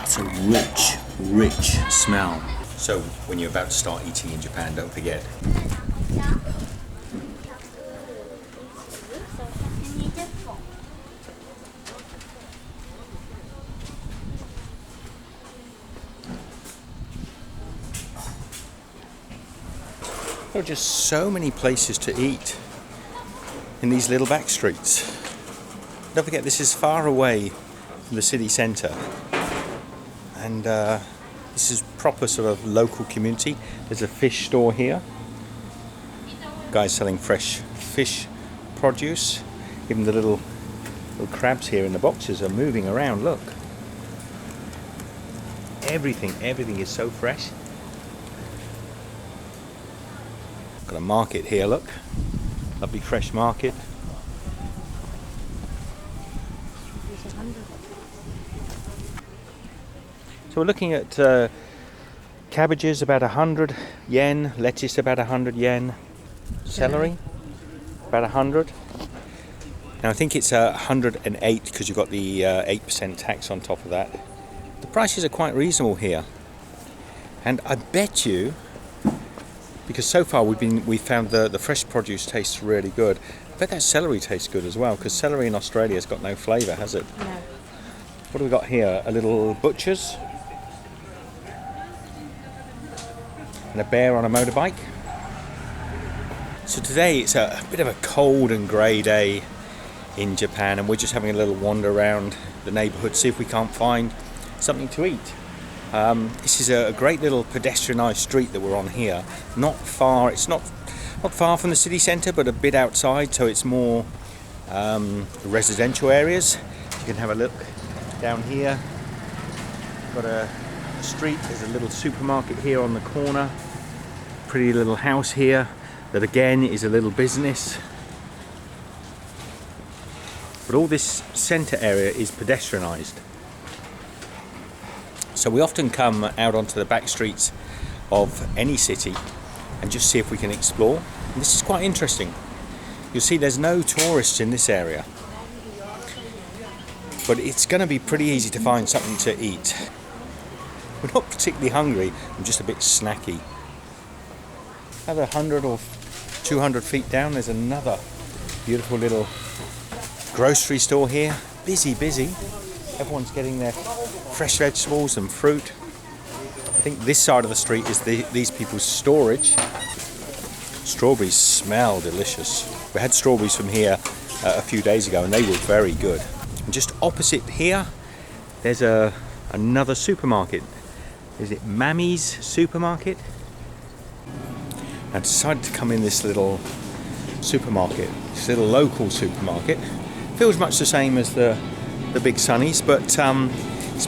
It's a rich, rich smell. So when you're about to start eating in Japan, don't forget. There are just so many places to eat in these little back streets. Don't forget, this is far away from the city centre, and this is proper sort of local community. There's a fish store here. Guys selling fresh fish produce. Even the little crabs here in the boxes are moving around. Look, everything is so fresh. Got a market here, look. Lovely fresh market. So we're looking at cabbages about 100 yen, lettuce about 100 yen, celery about 100. Now I think it's 108 because you've got the 8% tax on top of that. The prices are quite reasonable here, and I bet you, because so far we found the fresh produce tastes really good. I bet that celery tastes good as well, because celery in Australia has got no flavour, has it? No. What do we got here? A little butcher's. And a bear on a motorbike. So today it's a bit of a cold and grey day in Japan, and we're just having a little wander around the neighbourhood, see if we can't find something to eat. This is a great little pedestrianised street that we're on here. Not far, it's not far from the city centre, but a bit outside, so it's more residential areas. You can have a look down here. Got a street, there's a little supermarket here on the corner. Pretty little house here that again is a little business. But all this centre area is pedestrianised. So we often come out onto the back streets of any city and just see if we can explore. And this is quite interesting. You'll see there's no tourists in this area, but it's going to be pretty easy to find something to eat. We're not particularly hungry, I'm just a bit snacky. Another 100 or 200 feet down, there's another beautiful little grocery store here. Busy. Everyone's getting their fresh vegetables and fruit. I think this side of the street is these people's storage. Strawberries smell delicious. We had strawberries from here a few days ago and they were very good. And just opposite here, there's another supermarket. Is it Mammy's Supermarket? I decided to come in this little supermarket, this little local supermarket. Feels much the same as the Big Sunnies, but it's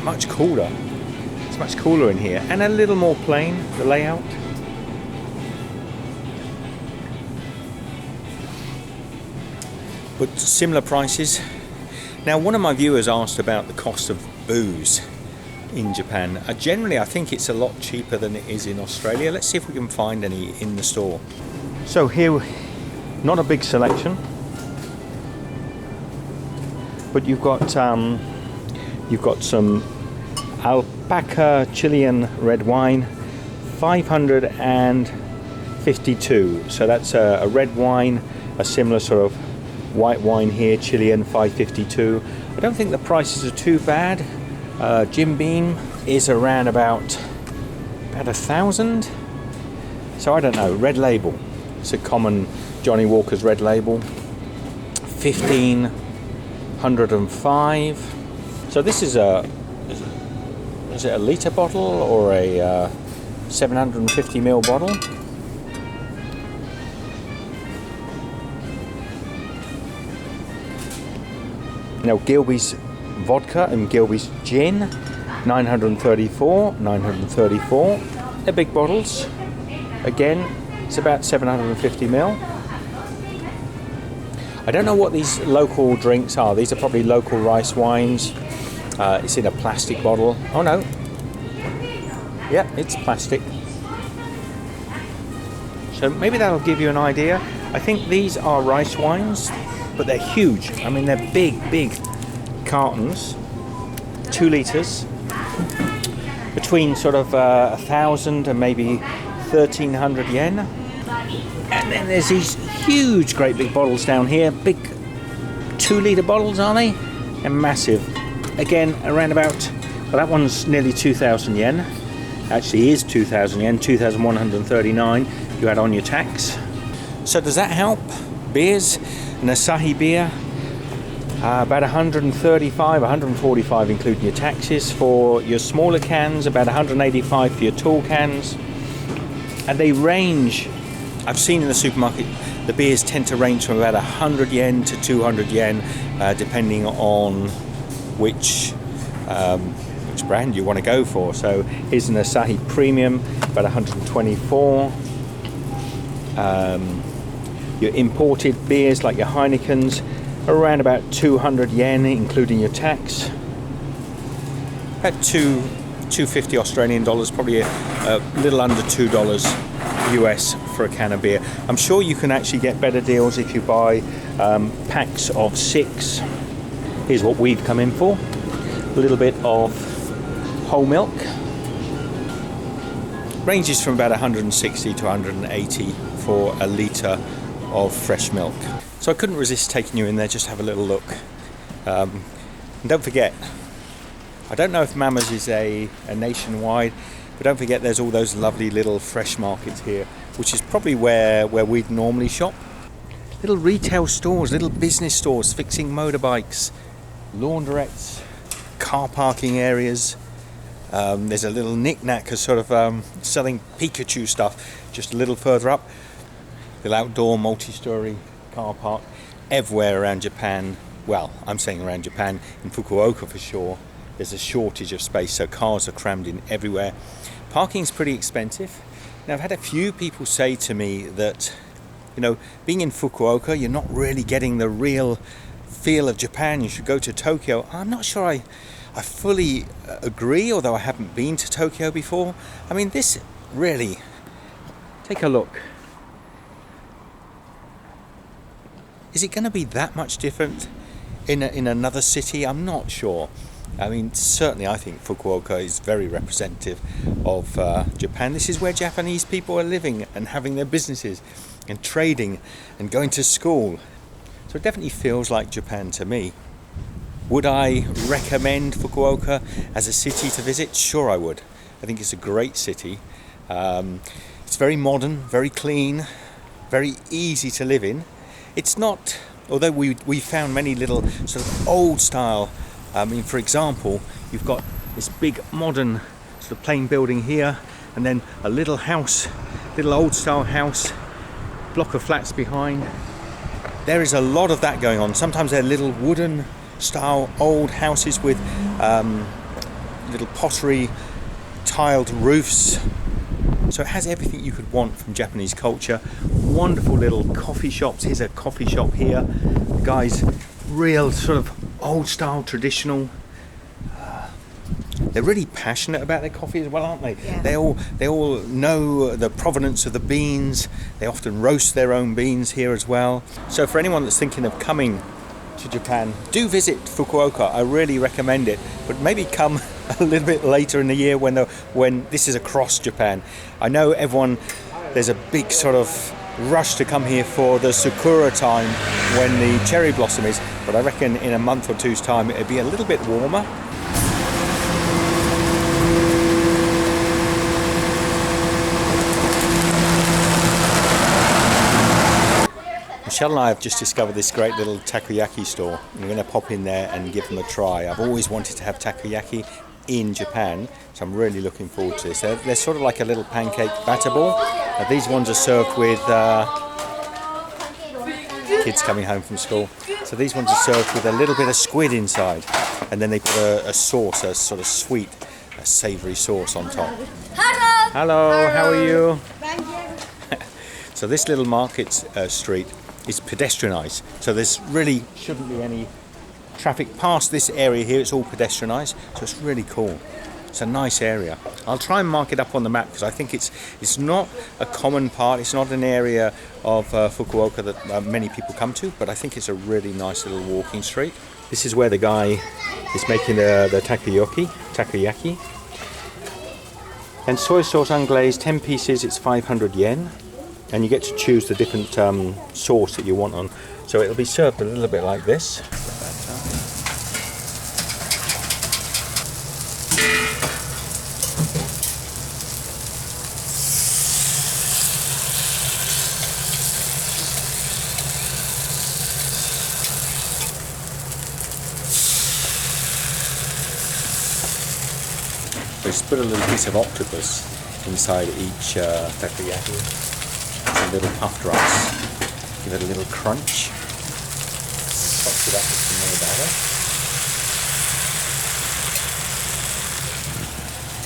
much cooler. It's much cooler in here and a little more plain, the layout. But similar prices. Now, one of my viewers asked about the cost of booze in Japan. Generally, I think it's a lot cheaper than it is in Australia. Let's see if we can find any in the store. So here, not a big selection, but you've got some alpaca Chilean red wine, 552. So that's a red wine, a similar sort of white wine here, Chilean 552. I don't think the prices are too bad. Jim Beam is around about 1,000. So I don't know. Red Label. It's a common Johnny Walker's Red Label. 1,505. So this is is it a litre bottle or a 750ml bottle? Now Gilbey's vodka and Gilbey's gin, 934. They're big bottles. Again, it's about 750ml. I don't know what these local drinks are. These are probably local rice wines. It's in a plastic bottle. Oh no. Yeah, it's plastic. So maybe that'll give you an idea. I think these are rice wines, but they're huge. I mean, they're big cartons, 2 litres. between sort of 1,000 and maybe 1,300 yen. And then there's these huge, great big bottles down here. Big 2-litre bottles, are they? And massive. Again, around about, well, that one's nearly 2,000 yen. Actually is 2,000 yen, 2,139. You add on your tax. So does that help? Beers, an Asahi beer, about 135, 145 including your taxes. For your smaller cans, about 185 for your tall cans. And they range, I've seen in the supermarket, the beers tend to range from about 100 yen to 200 yen, depending on which brand you want to go for. So here's an Asahi Premium, about 124. Your imported beers like your Heinekens are around about 200 yen, including your tax. About 250 Australian dollars, probably a little under $2 US for a can of beer. I'm sure you can actually get better deals if you buy packs of 6. Here's what we've come in for. A little bit of whole milk. Ranges from about 160 to 180 for a litre of fresh milk. So I couldn't resist taking you in there just to have a little look. And don't forget, I don't know if Mama's is a nationwide, but don't forget there's all those lovely little fresh markets here, which is probably where we'd normally shop. Little retail stores, little business stores fixing motorbikes, laundrettes, car parking areas. There's a little knick-knack of sort of selling Pikachu stuff just a little further up. The outdoor multi-story car park everywhere around Japan. Well, I'm saying around Japan, in Fukuoka for sure. There's a shortage of space, so cars are crammed in everywhere. Parking's pretty expensive. Now, I've had a few people say to me that, you know, being in Fukuoka, you're not really getting the real feel of Japan. You should go to Tokyo. I'm not sure I fully agree, although I haven't been to Tokyo before. I mean, this really, take a look. Is it going to be that much different in another city? I'm not sure. I mean, certainly I think Fukuoka is very representative of Japan. This is where Japanese people are living and having their businesses and trading and going to school. So it definitely feels like Japan to me. Would I recommend Fukuoka as a city to visit? Sure I would. I think it's a great city. It's very modern, very clean, very easy to live in. It's not, although we found many little sort of old style, I mean, for example, you've got this big modern sort of plain building here, and then a little house, little old style house, block of flats behind. There is a lot of that going on. Sometimes they're little wooden style old houses with little pottery tiled roofs. So it has everything you could want from Japanese culture. Wonderful little coffee shops. Here's a coffee shop here. The guy's real sort of old style traditional. They're really passionate about their coffee as well, aren't they? Yeah. They all know the provenance of the beans. They often roast their own beans here as well. So for anyone that's thinking of coming to Japan, do visit Fukuoka. I really recommend it, but maybe come a little bit later in the year when this is across Japan. I know there's a big sort of rush to come here for the sakura time when the cherry blossom is, but I reckon in a month or two's time it'll be a little bit warmer. Michelle and I have just discovered this great little takoyaki store. We're going to pop in there and give them a try. I've always wanted to have takoyaki in Japan, so I'm really looking forward to this. They're sort of like a little pancake batter ball. These ones are served with kids coming home from school. So these ones are served with a little bit of squid inside, and then they put a sauce, a sort of sweet, a savoury sauce on top. Hello! Hello, how are you? So this little market street is pedestrianised, so there's really shouldn't be any traffic past this area here. It's all pedestrianised, so it's really cool. It's a nice area. I'll try and mark it up on the map because I think it's not a common part. It's not an area of Fukuoka that many people come to, but I think it's a really nice little walking street. This is where the guy is making the takoyaki. And soy sauce unglazed, 10 pieces, it's 500 yen. And you get to choose the different sauce that you want on. So it'll be served a little bit like this. Just put a little piece of octopus inside each takoyaki. Some little puffed rice. Give it a little crunch. Tops it up with some more batter.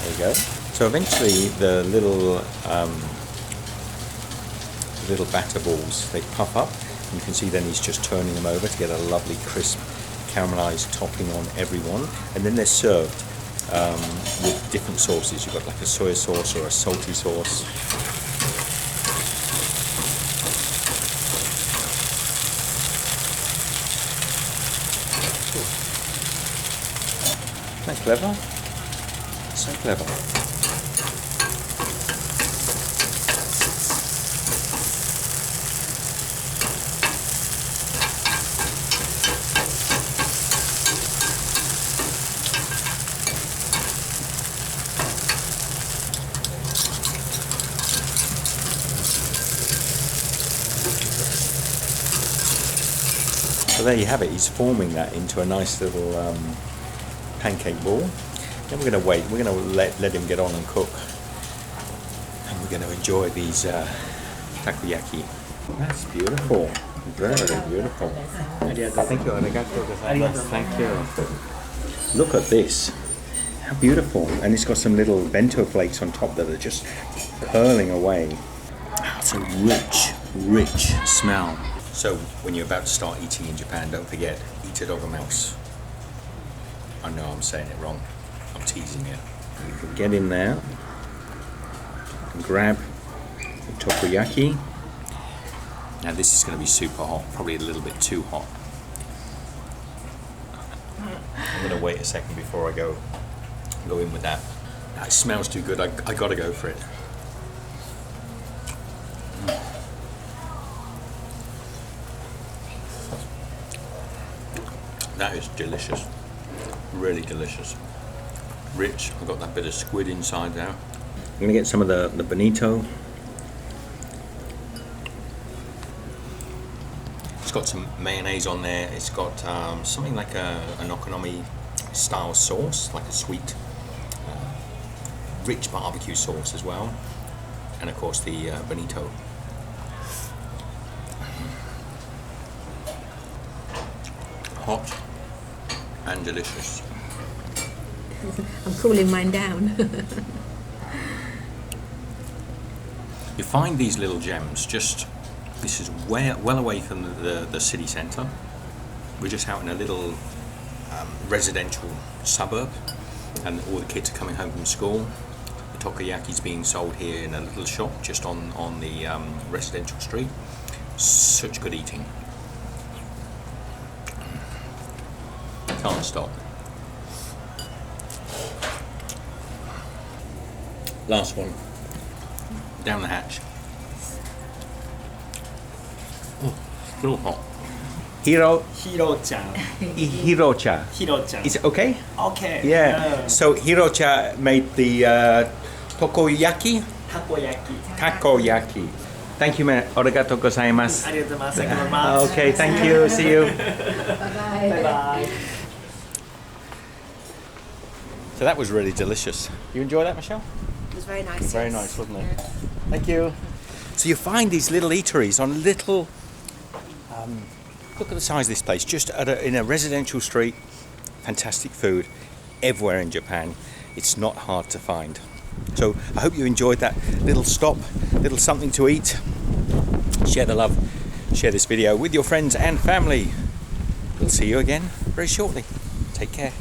There you go. So eventually the little batter balls, they puff up. You can see then he's just turning them over to get a lovely crisp caramelized topping on every one. And then they're served with different sauces. You've got like a soy sauce or a salty sauce. Isn't that clever? So clever. So there you have it. He's forming that into a nice little pancake ball. Then we're going to wait. We're going to let him get on and cook, and we're going to enjoy these takoyaki. That's beautiful. Very, very beautiful. Thank you. Thank you. Look at this. How beautiful. And it's got some little bento flakes on top that are just curling away. It's a rich, rich smell. So when you're about to start eating in Japan, don't forget, eat a dog or mouse. I know I'm saying it wrong. I'm teasing you. You can get in there and grab the takoyaki. Now this is going to be super hot, probably a little bit too hot. I'm going to wait a second before I go in with that. It smells too good. I got to go for it. That is delicious, really delicious. Rich, I've got that bit of squid inside there. I'm going to get some of the bonito. It's got some mayonnaise on there. It's got something like an okonomi style sauce, like a sweet, rich barbecue sauce as well. And of course the bonito. Hot and delicious. I'm cooling mine down. You find these little gems just, this is well away from the city centre. We're just out in a little residential suburb, and all the kids are coming home from school. The takoyaki's being sold here in a little shop just on the residential street. Such good eating. Can't stop. Last one. Down the hatch. Oh, still hot. Hiro-chan. Hiro-cha. Hiro-chan. Is it okay? Okay. Yeah. So Hiro-cha made the takoyaki. Takoyaki. Thank you, man. Arigatou gozaimasu. Okay, thank you. See you. Bye-bye. Bye-bye. So that was really delicious. You enjoy that, Michelle? It was very nice. Very nice, wasn't it? Thank you. So you find these little eateries on little, look at the size of this place, just in a residential street. Fantastic food everywhere in Japan. It's not hard to find. So I hope you enjoyed that little stop, little something to eat. Share the love, share this video with your friends and family. We'll see you again very shortly. Take care.